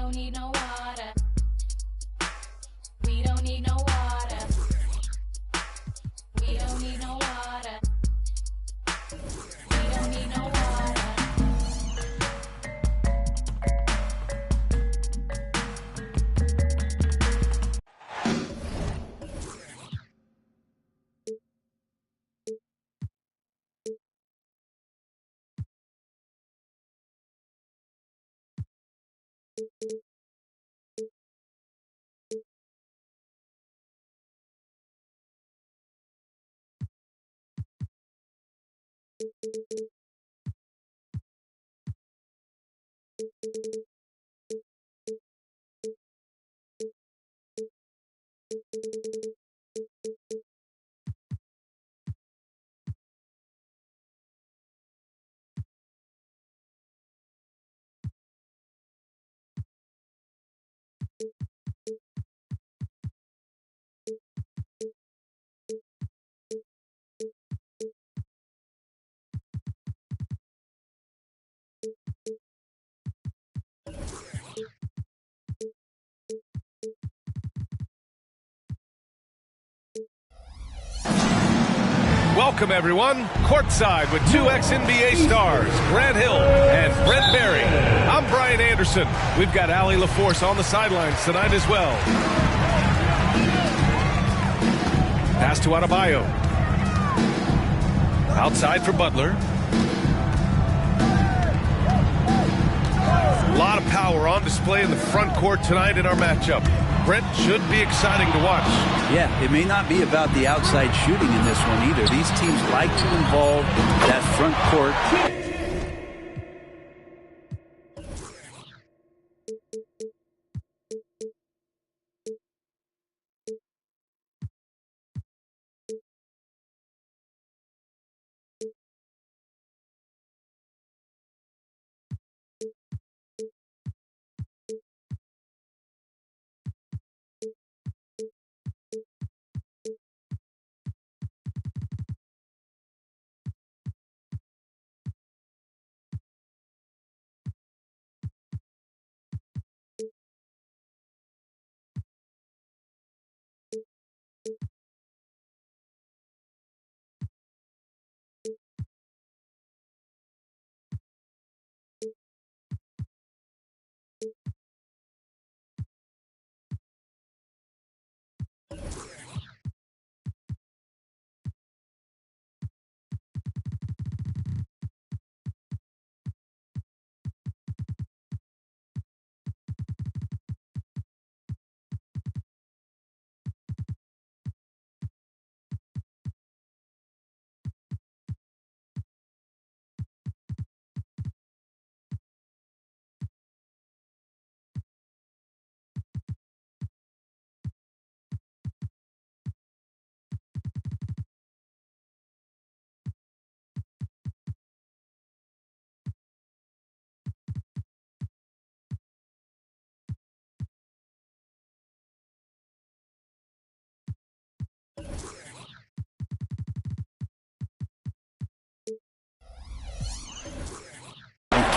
don't need no water. We don't need no water. We don't need no water. We don't need no water. Welcome, everyone. Courtside with two ex-NBA stars, Grant Hill and Brent Barry. I'm Brian Anderson. We've got Allie LaForce on the sidelines tonight as well. Pass to Adebayo. Outside for Butler. A lot of power on display in the front court tonight in our matchup. Brent, should be exciting to watch. Yeah, it may not be about the outside shooting in this one either. These teams like to involve that front court.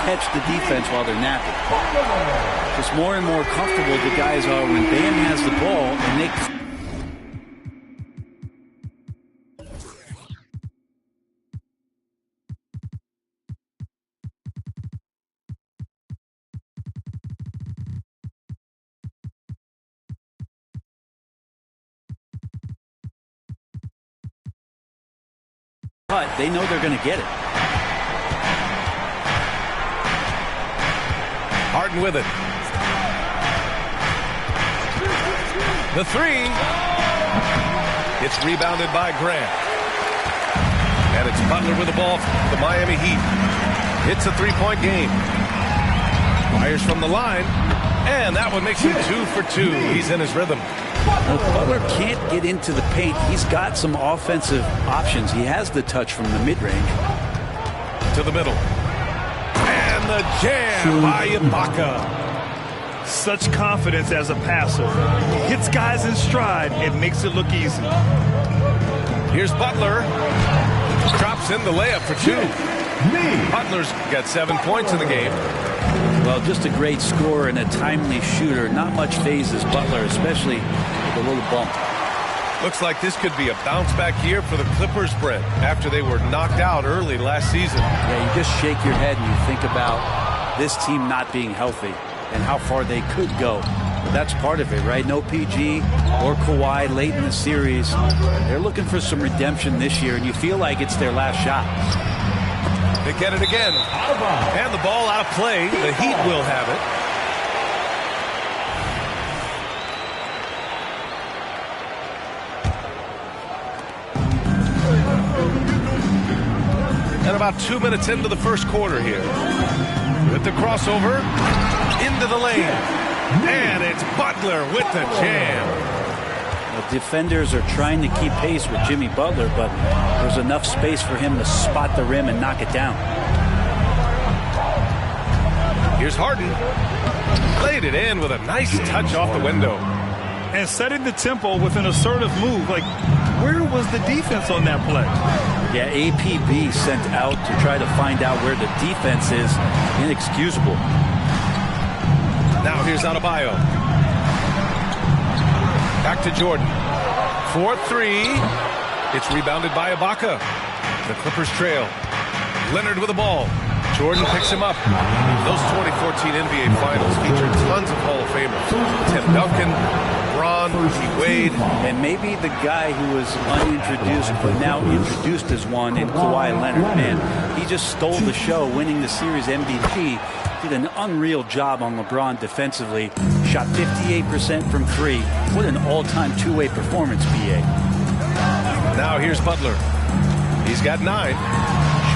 Catch the defense while they're napping. Just more and more comfortable the guys are when Bam has the ball and they... But they know they're going to get it. Harden with it. The three. It's rebounded by Grant. And it's Butler with the ball for the Miami Heat. It's a three-point game. Fires from the line. And that one makes him 2 for 2. He's in his rhythm. Well, Butler can't get into the paint. He's got some offensive options. He has the touch from the mid-range. To the middle. And the jam by Ibaka. Such confidence as a passer. He hits guys in stride and makes it look easy. Here's Butler. Drops in the layup for 2. Butler's got 7 points in the game. Well, just a great scorer and a timely shooter. Not much phases Butler, especially with a little bump. Looks like this could be a bounce-back year for the Clippers, Brent, after they were knocked out early last season. Yeah, you just shake your head and you think about this team not being healthy and how far they could go. But that's part of it, right? No PG or Kawhi late in the series. They're looking for some redemption this year, and you feel like it's their last shot. They get it again. And the ball out of play. The Heat will have it. And about 2 minutes into the first quarter here. With the crossover into the lane. And it's Butler with the jam. The defenders are trying to keep pace with Jimmy Butler, but there's enough space for him to spot the rim and knock it down. Here's Harden. Laid it in with a nice touch off the window. And setting the tempo with an assertive move. Like, where was the defense on that play? Yeah, APB sent out to try to find out where the defense is. Inexcusable. Now here's Adebayo. Back to Jordan. 4-3. It's rebounded by Ibaka. The Clippers trail. Leonard with the ball. Jordan picks him up. Those 2014 NBA Finals featured tons of Hall of Famers. Tim Duncan, LeBron, Wade. And maybe the guy who was unintroduced but now introduced as one in Kawhi Leonard. Man, he just stole the show, winning the series MVP. Did an unreal job on LeBron defensively. Shot 58% from three. What an all-time two-way performance, BA. Now here's Butler. He's got 9.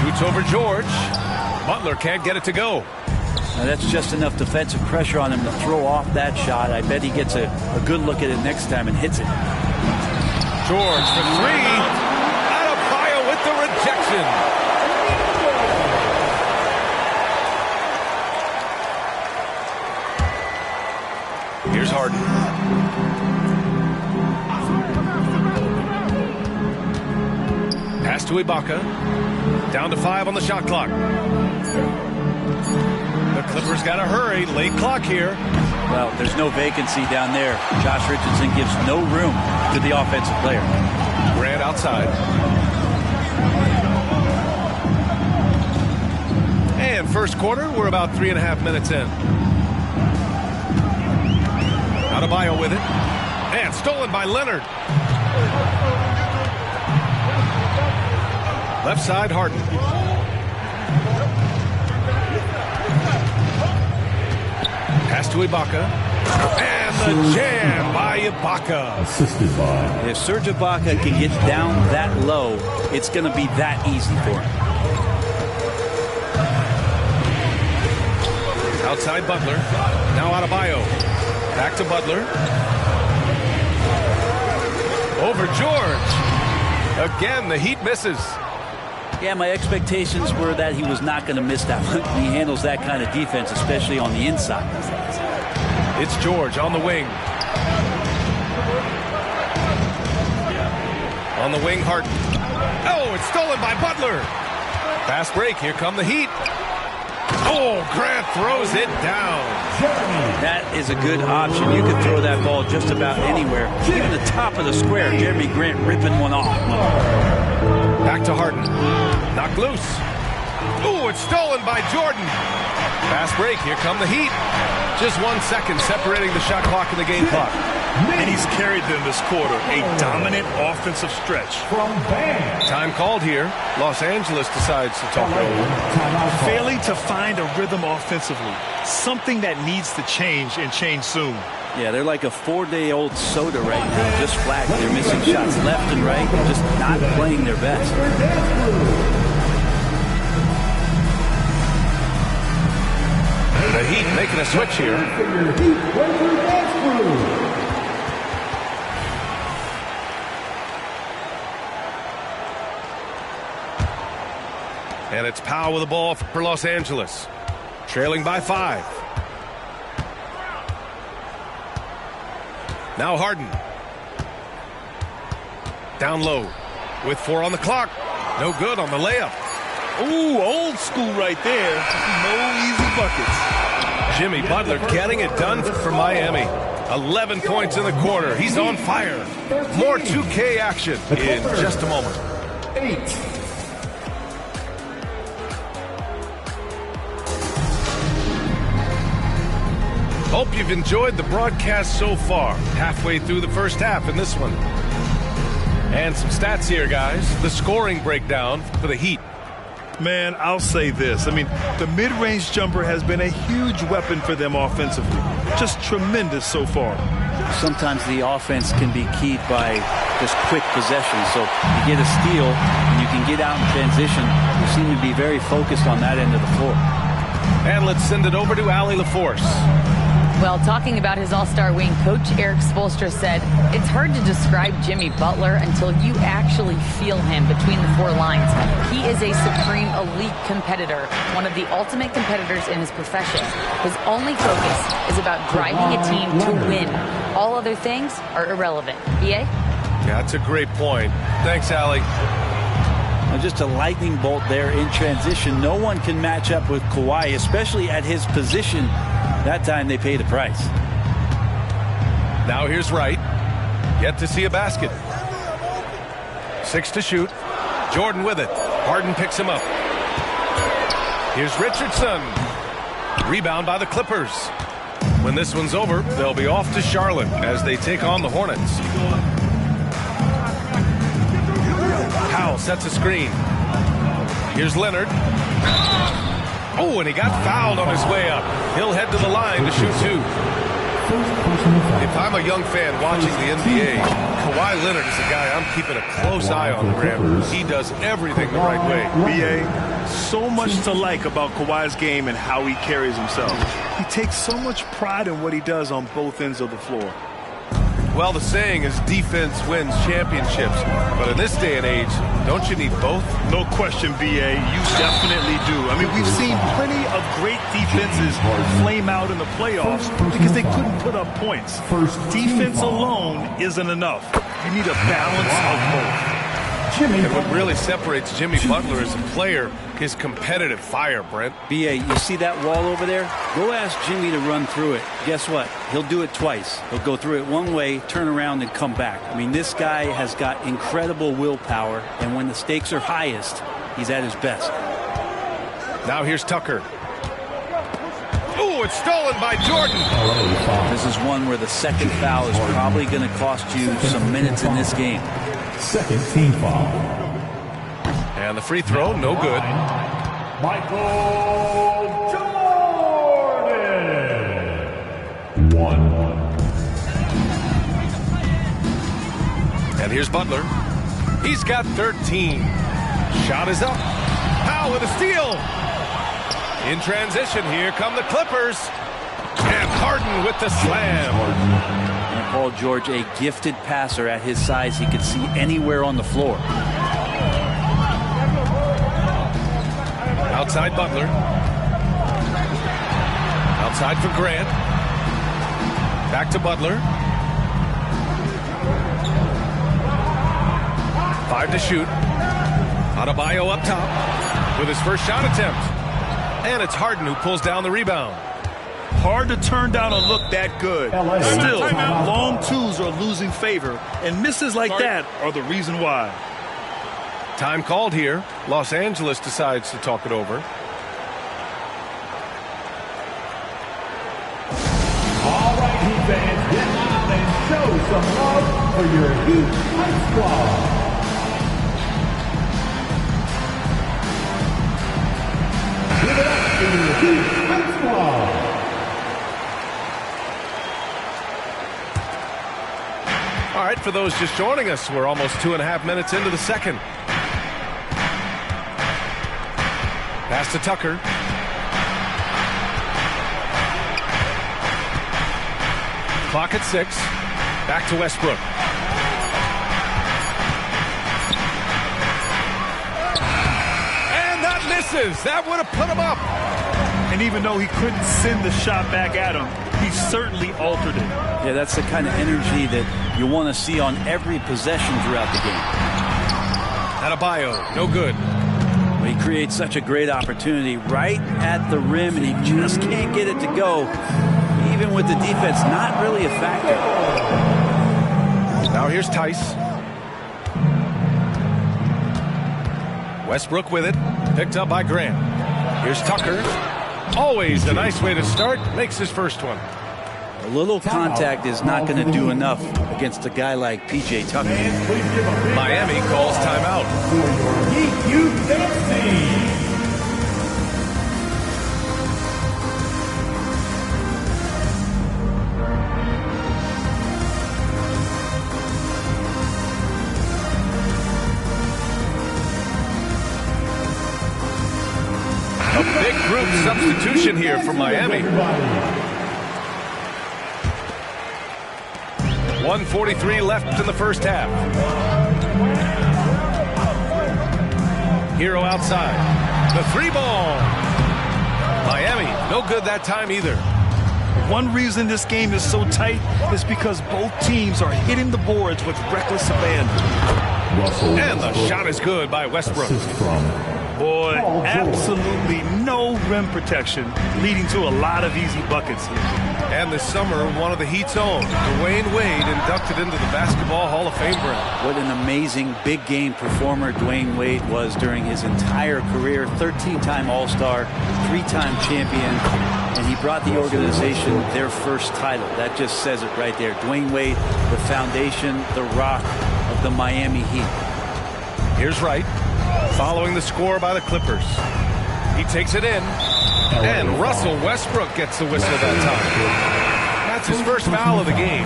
Shoots over George. Butler can't get it to go. Now that's just enough defensive pressure on him to throw off that shot. I bet he gets a good look at it next time and hits it. George for 3. Adebayo with the rejection. Here's Harden. Pass to Ibaka. Down to 5 on the shot clock. The Clippers got to hurry. Late clock here. Well, there's no vacancy down there. Josh Richardson gives no room to the offensive player. Grant outside. And first quarter, we're about 3.5 minutes in. Adebayo with it. And stolen by Leonard. Left side, Harden. Pass to Ibaka. And the jam by Ibaka. Assisted by. If Serge Ibaka can get down that low, it's going to be that easy for him. Outside Butler. Now Adebayo. Back to Butler. Over George. Again, the Heat misses. Yeah, my expectations were that he was not going to miss that one. He handles that kind of defense, especially on the inside. It's George on the wing. On the wing, Harden. Oh, it's stolen by Butler. Fast break. Here come the Heat. Oh, Grant throws it down. That is a good option. You could throw that ball just about anywhere. Even the top of the square, Jeremy Grant ripping one off. Back to Harden. Knocked loose. Ooh, it's stolen by Jordan. Fast break. Here come the Heat. Just 1 second separating the shot clock and the game clock. And he's carried them this quarter. A dominant offensive stretch. Time called here. Los Angeles decides to talk it over. Failing to find a rhythm offensively. Something that needs to change and change soon. Yeah, they're like a 4-day-old soda right now. Just flat. They're missing shots left and right. Just not playing their best. The Heat making a switch here. And it's Powell with the ball for Los Angeles. Trailing by 5. Now Harden. Down low. With 4 on the clock. No good on the layup. Ooh, old school right there. No easy buckets. Jimmy Butler getting it done for Miami. 11 points in the quarter. He's on fire. More 2K action in just a moment. 8. Hope you've enjoyed the broadcast so far. Halfway through the first half in this one. And some stats here, guys. The scoring breakdown for the Heat. Man, I'll say this. I mean, the mid-range jumper has been a huge weapon for them offensively. Just tremendous so far. Sometimes the offense can be keyed by just quick possession. So you get a steal and you can get out in transition. You seem to be very focused on that end of the floor. And let's send it over to Allie LaForce. Well, talking about his all-star wing, Coach Eric Spoelstra said, it's hard to describe Jimmy Butler until you actually feel him between the four lines. He is a supreme elite competitor, one of the ultimate competitors in his profession. His only focus is about driving a team to win. All other things are irrelevant. BA? Yeah, that's a great point. Thanks, Allie. Just a lightning bolt there in transition. No one can match up with Kawhi, especially at his position. That time they pay the price. Now here's Wright. Yet to see a basket. 6 to shoot. Jordan with it. Harden picks him up. Here's Richardson. Rebound by the Clippers. When this one's over, they'll be off to Charlotte as they take on the Hornets. Powell sets a screen. Here's Leonard. Oh, and he got fouled on his way up. He'll head to the line to shoot 2. If I'm a young fan watching the NBA, Kawhi Leonard is a guy I'm keeping a close eye on the rim. He does everything the right way. BA, so much to like about Kawhi's game and how he carries himself. He takes so much pride in what he does on both ends of the floor. Well, the saying is defense wins championships. But in this day and age, don't you need both? No question, BA. You definitely do. I mean, we've seen plenty of great defenses flame out in the playoffs because they couldn't put up points. Defense alone isn't enough. You need a balance of both. And what really separates Jimmy Butler as a player, his competitive fire, Brent. BA, you see that wall over there? Go ask Jimmy to run through it. Guess what? He'll do it twice. He'll go through it one way, turn around, and come back. I mean, this guy has got incredible willpower, and when the stakes are highest, he's at his best. Now here's Tucker. Oh, it's stolen by Jordan. This is one where the second foul is probably going to cost you some minutes in this game. Second team foul. And the free throw, no good. Michael Jordan. 1. And here's Butler. He's got 13. Shot is up. Powell with a steal. In transition, here come the Clippers. And Harden with the slam. Paul George, a gifted passer at his size. He could see anywhere on the floor. Outside Butler. Outside for Grant. Back to Butler. 5 to shoot. Adebayo up top with his first shot attempt. And it's Harden who pulls down the rebound. Hard to turn down a look that good. Still, long twos are losing favor, and misses like that are the reason why. Time called here. Los Angeles decides to talk it over. All right, Heat fans, get out and show some love for your Heat Hype Squad. Give it up for your Heat Hype Squad. All right, for those just joining us, we're almost 2.5 minutes into the second. Pass to Tucker. Clock at 6. Back to Westbrook. And that misses. That would have put him up. And even though he couldn't send the shot back at him, he certainly altered it. Yeah, that's the kind of energy that you want to see on every possession throughout the game. Adebayo, no good. He creates such a great opportunity right at the rim, and he just can't get it to go. Even with the defense, not really a factor. Now here's Tice. Westbrook with it. Picked up by Grant. Here's Tucker. Always a nice way to start. Makes his first one. A little contact is not going to do enough against a guy like P.J. Tucker. Miami calls timeout. For your Heat Youth Fantasy. A big group substitution here for Miami. 1:43 left in the first half. Hero outside. The three ball. Miami, no good that time either. One reason this game is so tight is because both teams are hitting the boards with reckless abandon. And the shot is good by Westbrook. Boy, absolutely no rim protection, leading to a lot of easy buckets here. And this summer, one of the Heat's own, Dwayne Wade, inducted into the Basketball Hall of Fame bracket. What an amazing big game performer Dwayne Wade was during his entire career. 13-time All-Star, 3-time champion, and he brought the organization their first title. That just says it right there. Dwayne Wade, the foundation, the rock of the Miami Heat. Here's Wright, following the score by the Clippers. He takes it in, and Russell Westbrook gets the whistle that time. That's his first foul of the game.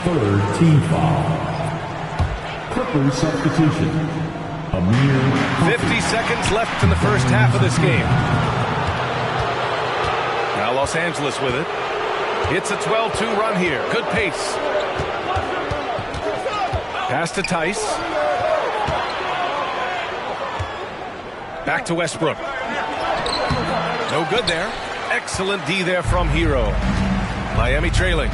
Third team foul. Clippers substitution. Amir. 50 seconds left in the first half of this game. Now Los Angeles with it. It's a 12-2 run here. Good pace. Pass to Tice. Back to Westbrook. No good there. Excellent D there from Hero. Miami trailing.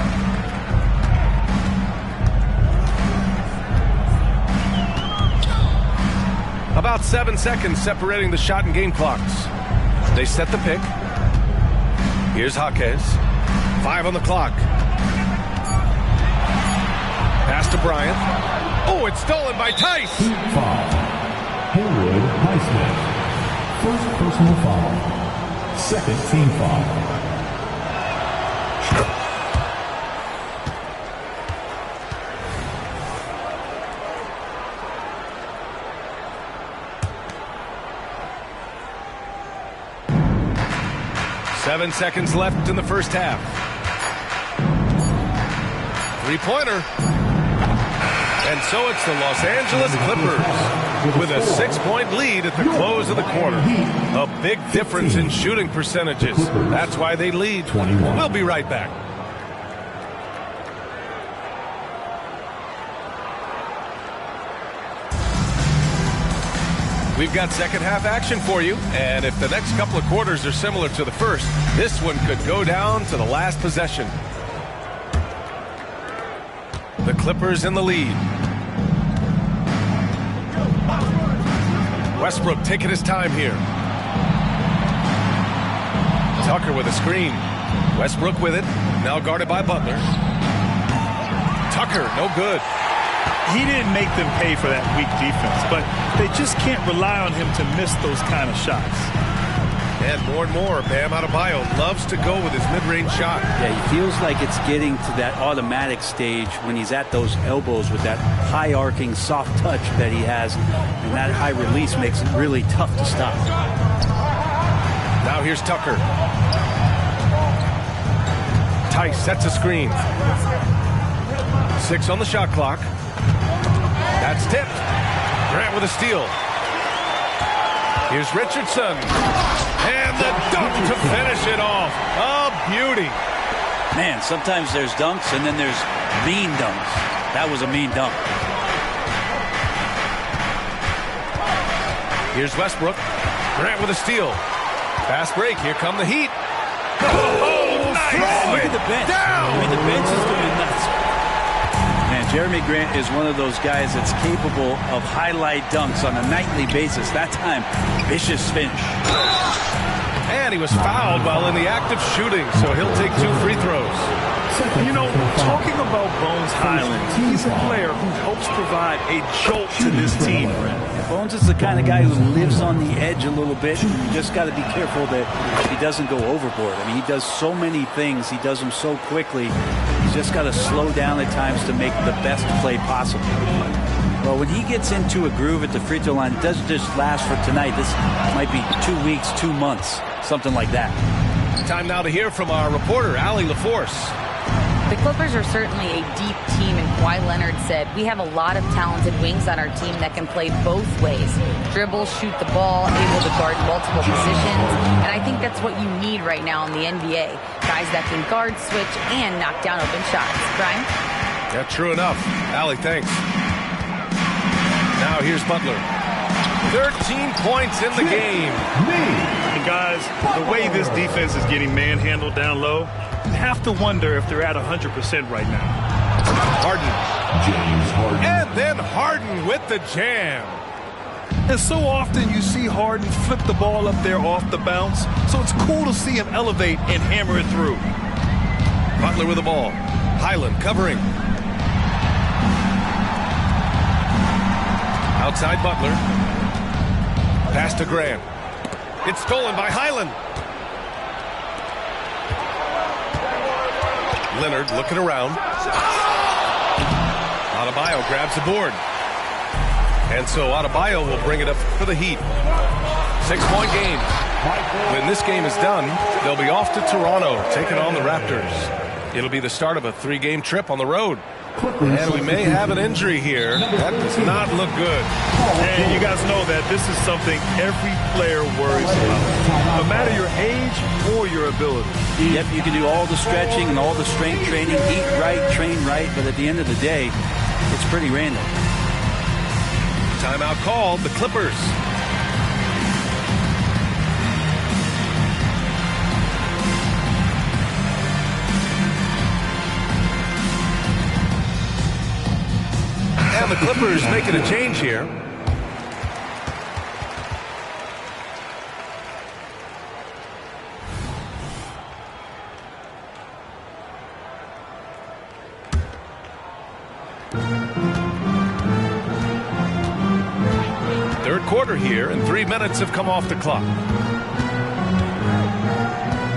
About 7 seconds separating the shot and game clocks. They set the pick. Here's Jaquez. 5 on the clock. Pass to Bryant. Oh, it's stolen by Tice. Team foul. Haywood Highsmith. First personal foul. Second team foul. Seven seconds left in the first half. Three-pointer. And so it's the Los Angeles Clippers with a 6-point lead at the close of the quarter. A big difference in shooting percentages. That's why they lead. 21. We'll be right back. We've got second half action for you, and if the next couple of quarters are similar to the first, this one could go down to the last possession. The Clippers in the lead. Westbrook taking his time here. Tucker with a screen. Westbrook with it, now guarded by Butler. Tucker, no good. He didn't make them pay for that weak defense, but they just can't rely on him to miss those kind of shots. And more, Bam Adebayo loves to go with his mid-range shot. Yeah, he feels like it's getting to that automatic stage when he's at those elbows with that high arcing soft touch that he has, and that high release makes it really tough to stop. Now here's Tucker. Tice sets a screen. 6 on the shot clock. That's tipped. Grant with a steal. Here's Richardson. And the dunk to finish it off. A beauty. Man, sometimes there's dunks and then there's mean dunks. That was a mean dunk. Here's Westbrook. Grant with a steal. Fast break. Here come the Heat. Oh, nice. Look at the bench. Down. I mean, the bench is going nuts. Man, Jeremy Grant is one of those guys that's capable of highlight dunks on a nightly basis. That time, vicious finish. And he was fouled while in the act of shooting, so he'll take 2 free throws. You know, talking about Bones Highland, he's a player who helps provide a jolt to this team. Bones is the kind of guy who lives on the edge a little bit. And you just got to be careful that he doesn't go overboard. I mean, he does so many things. He does them so quickly. He's just got to slow down at times to make the best play possible. Well, when he gets into a groove at the free throw line, it doesn't just last for tonight. This might be 2 weeks, 2 months, something like that. Time now to hear from our reporter, Allie LaForce. The Clippers are certainly a deep team, and Kawhi Leonard said, we have a lot of talented wings on our team that can play both ways. Dribble, shoot the ball, able to guard multiple positions, and I think that's what you need right now in the NBA. Guys that can guard, switch, and knock down open shots. Brian? Yeah, true enough. Allie, thanks. Now here's Butler. 13 points in the game. And guys, the way this defense is getting manhandled down low, you have to wonder if they're at 100% right now. Harden. And then Harden with the jam. And so often you see Harden flip the ball up there off the bounce, so it's cool to see him elevate and hammer it through. Butler with the ball. Highland covering. Outside Butler. Pass to Grant. It's stolen by Highland. Leonard looking around. Adebayo grabs the board. And so Adebayo will bring it up for the Heat. 6-point game. When this game is done, they'll be off to Toronto, taking on the Raptors. It'll be the start of a 3-game trip on the road. And we may have an injury here. That does not look good. And you guys know that this is something every player worries about, no matter your age or your ability. Yep, you can do all the stretching and all the strength training, eat right, train right, but at the end of the day, it's pretty random. Timeout called, the Clippers. And the Clippers making a change here. Third quarter here, and 3 minutes have come off the clock.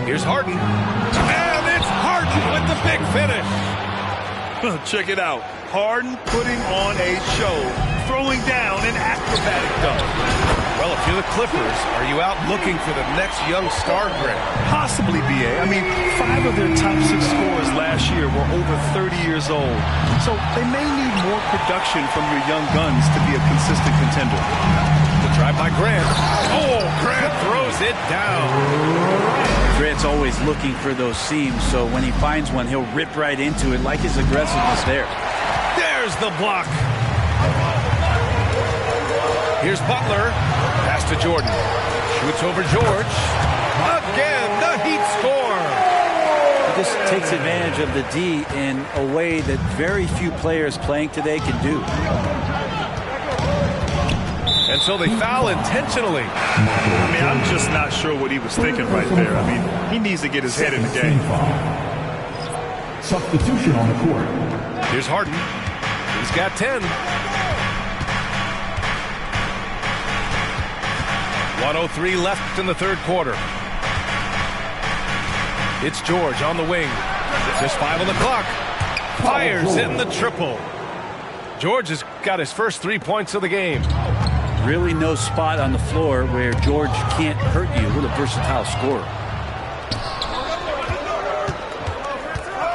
Here's Harden. And it's Harden with the big finish. Check it out. Harden putting on a show, throwing down an acrobatic dunk. Well, if you're the Clippers, are you out looking for the next young star, Grant? Possibly, B.A. I mean, 5 of their top 6 scorers last year were over 30 years old. So they may need more production from your young guns to be a consistent contender. The drive by Grant. Oh, Grant throws it down. Grant's always looking for those seams, so when he finds one, he'll rip right into it, like his aggressiveness there. There's the block. Here's Butler. Pass to Jordan. Shoots over George. Again, the Heat score. He just takes advantage of the D in a way that very few players playing today can do. And so they foul intentionally. I mean, I'm just not sure what he was thinking right there. I mean, he needs to get his head in the game. Substitution on the court. Here's Harden. He's got 10. 1:03 left in the third quarter. It's George on the wing. Just 5 on the clock. Fires in the triple. George has got his first 3 points of the game. Really no spot on the floor where George can't hurt you. What a versatile scorer.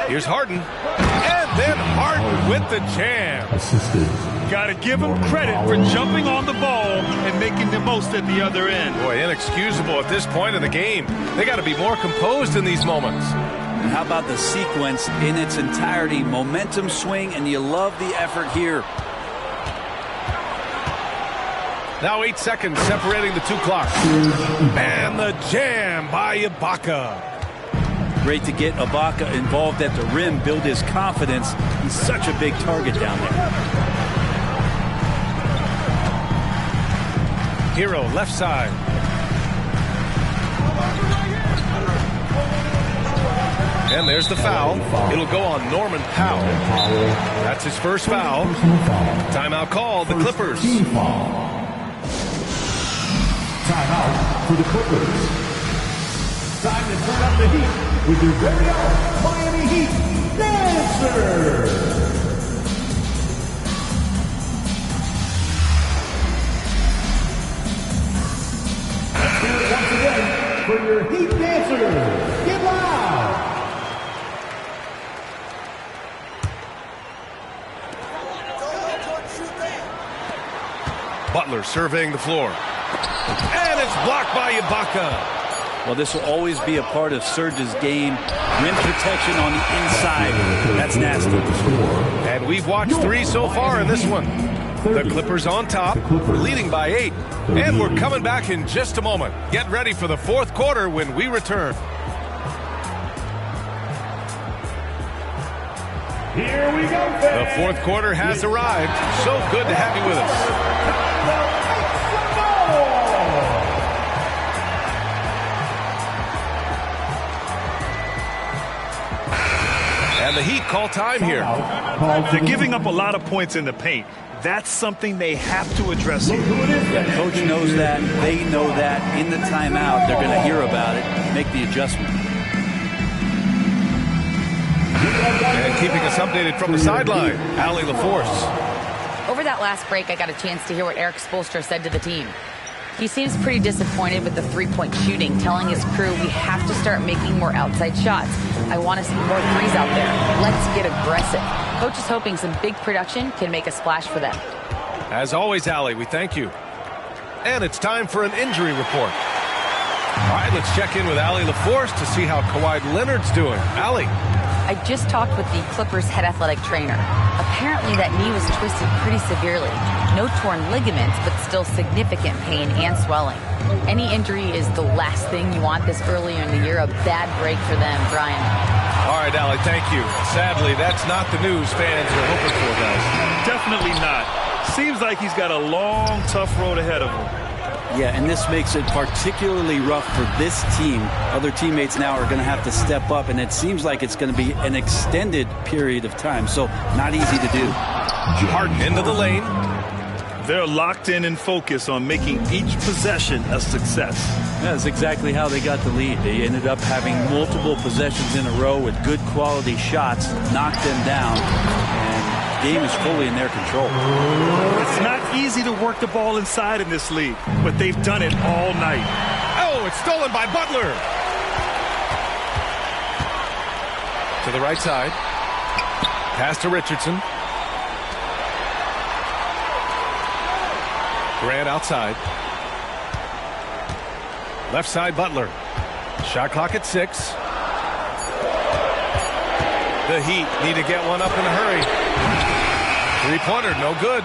Here's Harden. And then Harden with the jam. Assisted. Got to give him credit for jumping on the ball and making the most at the other end. Boy, inexcusable at this point of the game. They got to be more composed in these moments. And how about the sequence in its entirety? Momentum swing, and you love the effort here. Now 8 seconds separating the two clocks. And the jam by Ibaka. Great to get Ibaka involved at the rim, build his confidence. He's such a big target down there. Hero, left side. And there's the foul. It'll go on Norman Powell. That's his first foul. Timeout called, the Clippers. Timeout for the Clippers. Time to turn up the heat with your very own Miami Heat Dancer. Let's hear it once again for your Heat Dancers. Get loud. Butler surveying the floor. And it's blocked by Ibaka. Well, this will always be a part of Serge's game. Rim protection on the inside. That's nasty. And we've watched 3 so far in this one. The Clippers on top, leading by 8. And we're coming back in just a moment. Get ready for the fourth quarter when we return. Here we go, fans. The fourth quarter has arrived. So good to have you with us. And the Heat call time here. They're giving up a lot of points in the paint. That's something they have to address here. Yeah, coach knows that. They know that. In the timeout, they're going to hear about it, make the adjustment. And keeping us updated from the sideline, Allie LaForce. Over that last break, I got a chance to hear what Erik Spoelstra said to the team. He seems pretty disappointed with the three-point shooting, telling his crew we have to start making more outside shots. I want to see more threes out there. Let's get aggressive. Coach is hoping some big production can make a splash for them. As always, Allie, we thank you. And it's time for an injury report. All right, let's check in with Allie LaForce to see how Kawhi Leonard's doing. Allie. I just talked with the Clippers head athletic trainer. Apparently that knee was twisted pretty severely. No torn ligaments, but still significant pain and swelling. Any injury is the last thing you want this earlier in the year. A bad break for them, Brian. All right, Allie, thank you. Sadly, that's not the news fans are hoping for, guys. Definitely not. Seems like he's got a long, tough road ahead of him. Yeah, and this makes it particularly rough for this team. Other teammates now are going to have to step up, and it seems like it's going to be an extended period of time, so not easy to do. Harden into the lane. They're locked in and focused on making each possession a success. That's exactly how they got the lead. They ended up having multiple possessions in a row with good quality shots, knocked them down, and the game is fully in their control. It's not easy to work the ball inside in this league, but they've done it all night. Oh, it's stolen by Butler. To the right side. Pass to Richardson. Grant outside. Left side, Butler. Shot clock at 6. The Heat need to get one up in a hurry. Three-pointer, no good.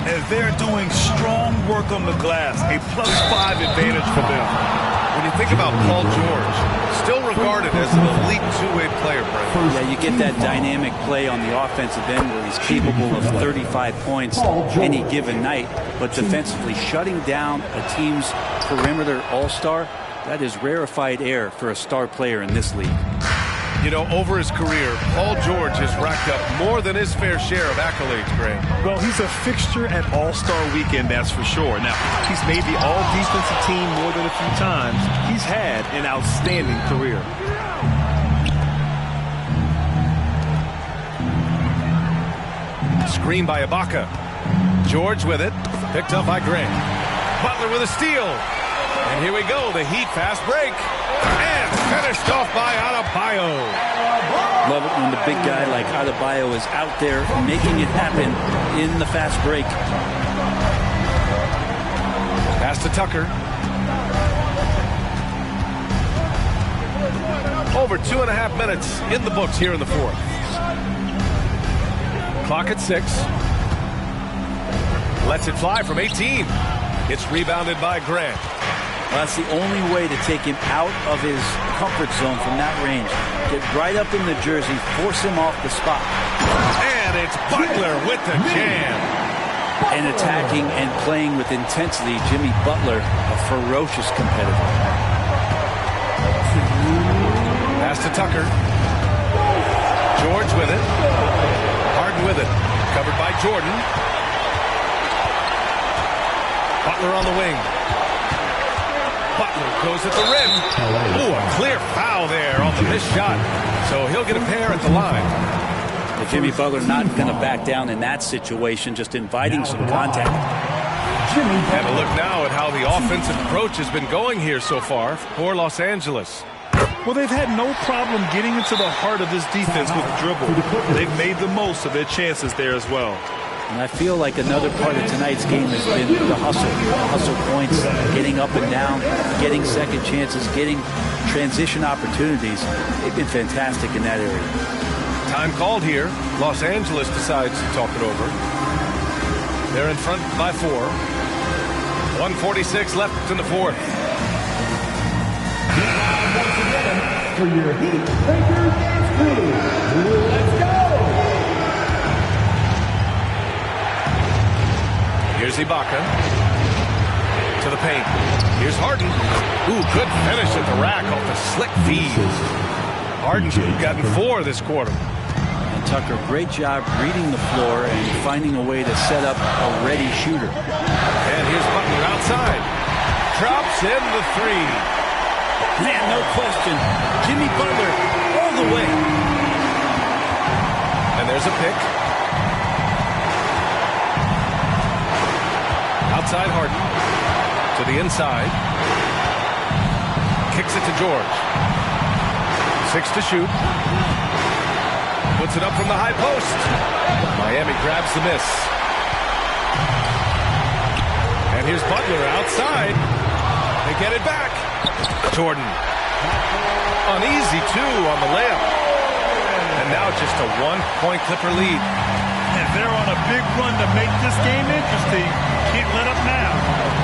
And they're doing strong work on the glass. A +5 advantage for them. When you think about Paul George, still regarded as an elite two-way player, Brent. Yeah, you get that dynamic play on the offensive end where he's capable of 35 points any given night, but defensively shutting down a team's perimeter all-star, that is rarefied air for a star player in this league. You know, over his career, Paul George has racked up more than his fair share of accolades, Grant. Well, he's a fixture at All-Star Weekend, that's for sure. Now, he's made the All-Defensive team more than a few times. He's had an outstanding career. Screen by Ibaka. George with it. Picked up by Grant. Butler with a steal. And here we go, the Heat fast break. And finished off by Adebayo. Love it when the big guy like Adebayo is out there making it happen in the fast break. Pass to Tucker. Over 2.5 minutes in the books here in the fourth. Clock at 6. Lets it fly from 18. It's rebounded by Grant. Well, that's the only way to take him out of his comfort zone from that range. Get right up in the jersey, force him off the spot. And it's Butler with the jam. And attacking and playing with intensity, Jimmy Butler, a ferocious competitor. Pass to Tucker. George with it. Harden with it. Covered by Jordan. Butler on the wing. Butler goes at the rim. Ooh, a clear foul there on the missed shot. So he'll get a pair at the line. Jimmy Butler not going to back down in that situation, just inviting some contact. And a look now at how the offensive approach has been going here so far for Los Angeles. Well, they've had no problem getting into the heart of this defense with the dribble. They've made the most of their chances there as well. And I feel like another part of tonight's game has been the hustle points, getting up and down, getting second chances, getting transition opportunities. They've been fantastic in that area. Time called here. Los Angeles decides to talk it over. They're in front by 4. 1:46 left in the fourth. For your Heat Breaker dance crew, let's go! Here's Ibaka. To the paint. Here's Harden. Ooh, good finish at the rack off the slick feed. Harden's gotten 4 this quarter. Tucker, great job reading the floor and finding a way to set up a ready shooter. And here's Butler outside. Drops in the 3. Man, no question. Jimmy Butler all the way. And there's a pick. Outside Harden. To the inside. Kicks it to George. 6 to shoot. Puts it up from the high post. Miami grabs the miss. And here's Butler outside. They get it back. Jordan. Uneasy, too, on the layup. And now just a 1-point Clipper lead. And they're on a big run to make this game interesting. Can't let up now.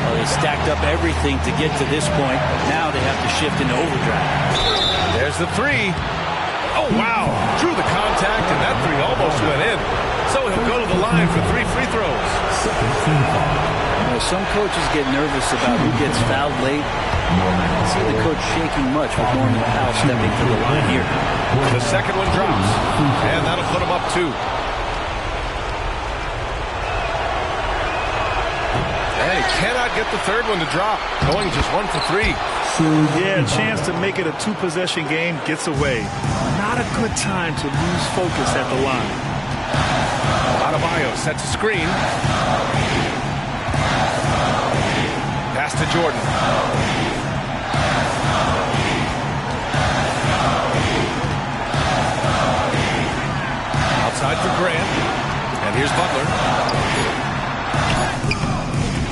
Well, they stacked up everything to get to this point. Now they have to shift into overdrive. There's the 3. Oh, wow. Drew the contact, and that 3 almost went in. So he'll go to the line for 3 free throws. Some coaches get nervous about who gets fouled late. I don't see the coach shaking much with Norman Powell stepping to the line here. The second one drops, and that'll put him up 2. Hey, cannot get the third one to drop. Going just 1 for 3. Yeah, a chance to make it a 2-possession game gets away. Not a good time to lose focus at the line. Adebayo sets a screen. Pass to Jordan. Outside for Grant. And here's Butler.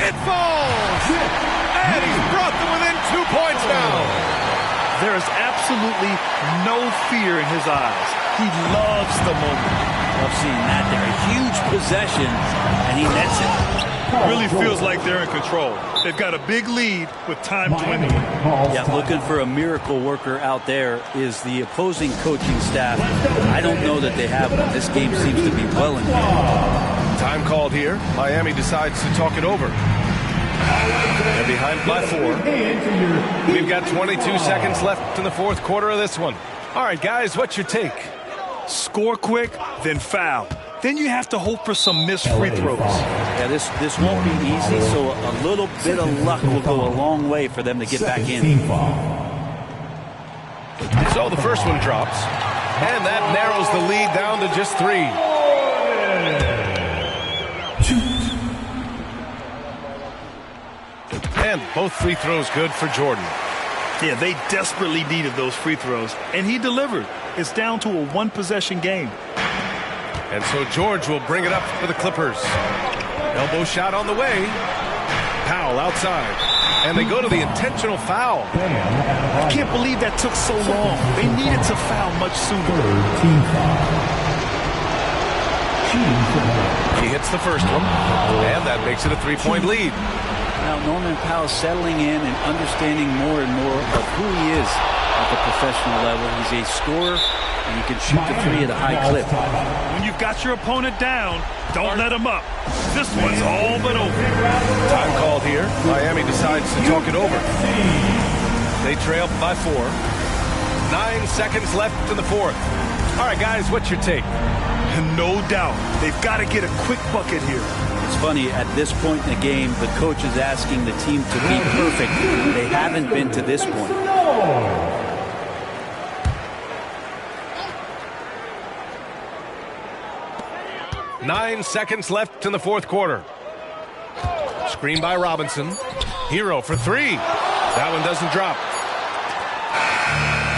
It falls! And he's brought them within 2 points now. There is absolutely no fear in his eyes. He loves the moment. Love seeing that there. A huge possession, and he nets it. Really feels like they're in control. They've got a big lead with time dwindling. Yeah, looking for a miracle worker out there is the opposing coaching staff. I don't know that they have one. This game seems to be well in hand. Time called here. Miami decides to talk it over. They're behind by 4. We've got 22 seconds left in the fourth quarter of this one. All right, guys, what's your take? Score quick, then foul. Then you have to hope for some missed free throws. Yeah, this won't be easy, so a little bit of luck will go a long way for them to get back in. So the first one drops, and that narrows the lead down to just 3. And both free throws good for Jordan. Yeah, they desperately needed those free throws, and he delivered. It's down to a 1-possession game. And so George will bring it up for the Clippers. Elbow shot on the way. Powell outside. And they go to the intentional foul. I can't believe that took so long. They needed to foul much sooner. He hits the first one, and that makes it a 3-point lead. Now, Norman Powell settling in and understanding more and more of who he is at the professional level. He's a scorer, and he can shoot the three at a high clip. When you've got your opponent down, don't let him up. This one's all but over. Time called here. Miami decides to talk it over. They trail by 4. 9 seconds left in the fourth. All right, guys, what's your take? And no doubt, they've got to get a quick bucket here. It's funny, at this point in the game, the coach is asking the team to be perfect. They haven't been to this point. 9 seconds left in the fourth quarter. Screen by Robinson. Hero for 3. That one doesn't drop.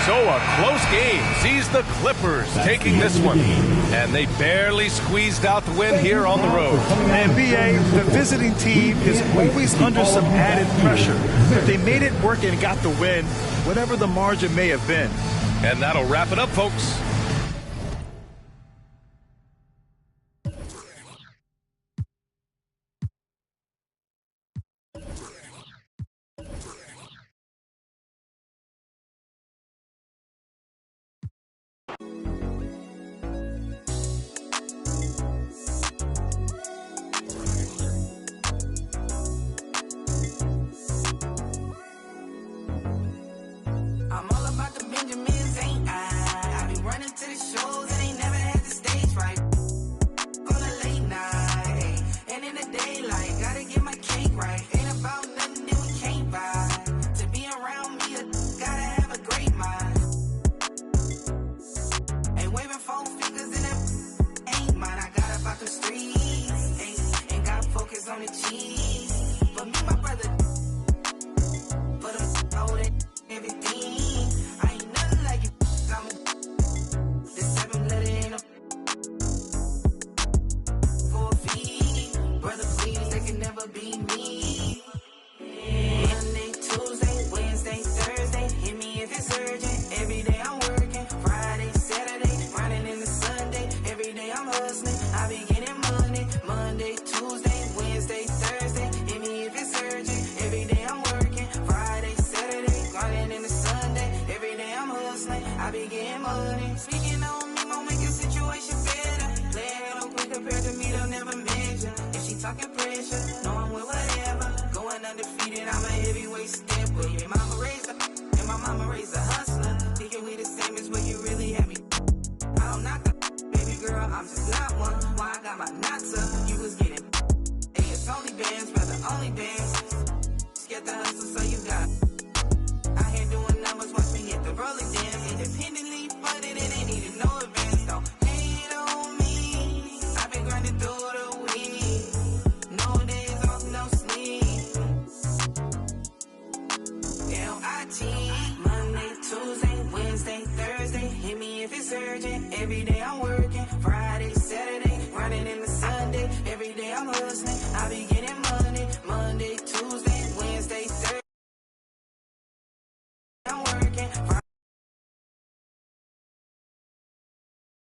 So a close game sees the Clippers taking this one. And they barely squeezed out the win here on the road. And BA, the visiting team is always under some added pressure. But they made it work and got the win, whatever the margin may have been. And that'll wrap it up, folks. I'm all about the Benjamins, ain't I? I be running to the shows and ain't never had the stage right. On a late night, and in the daylight, gotta get my cake right. Ain't about nothing that we can't buy. To be around me, gotta have a great mind. Ain't waving 4 fingers in that ain't mine. I got about the streets, ain't got focus on the cheese. But me, my brother, put them hold it, everything. Be me. Monday, Tuesday, Wednesday, Thursday. Hit me if it's urgent. Every day I'm working. Friday, Saturday, running into Sunday. Every day I'm hustling. I be getting money. Monday, Tuesday, Wednesday, Thursday. Hit me if it's urgent. Every day I'm working. Friday, Saturday, running into Sunday. Every day I'm hustling. I be getting money. Speaking on me won't make your situation better. Play a little quick compared to me, they'll never measure. If she talking pressure, no, I'm with whatever. Going undefeated, I'm a heavyweight stepper. Your mama raised a, and my mama raised a hustler. Thinking we the same is where you really have me. I don't knock the baby girl, I'm just not one. Why I got my knots up, you was getting. Hey, it's only bands, but the only bands. Scared the hustle, so you got. I here doing numbers, watch me hit the roller dance. Independently funded, it ain't needed no advance. Don't hate on me. I've been grinding through the week. No days off, no sleep. L-I-T. Monday, Tuesday, Wednesday, Thursday. Hit me if it's urgent. Every day I'm working. Friday, Saturday, running into Sunday. Every day I'm hustling. I be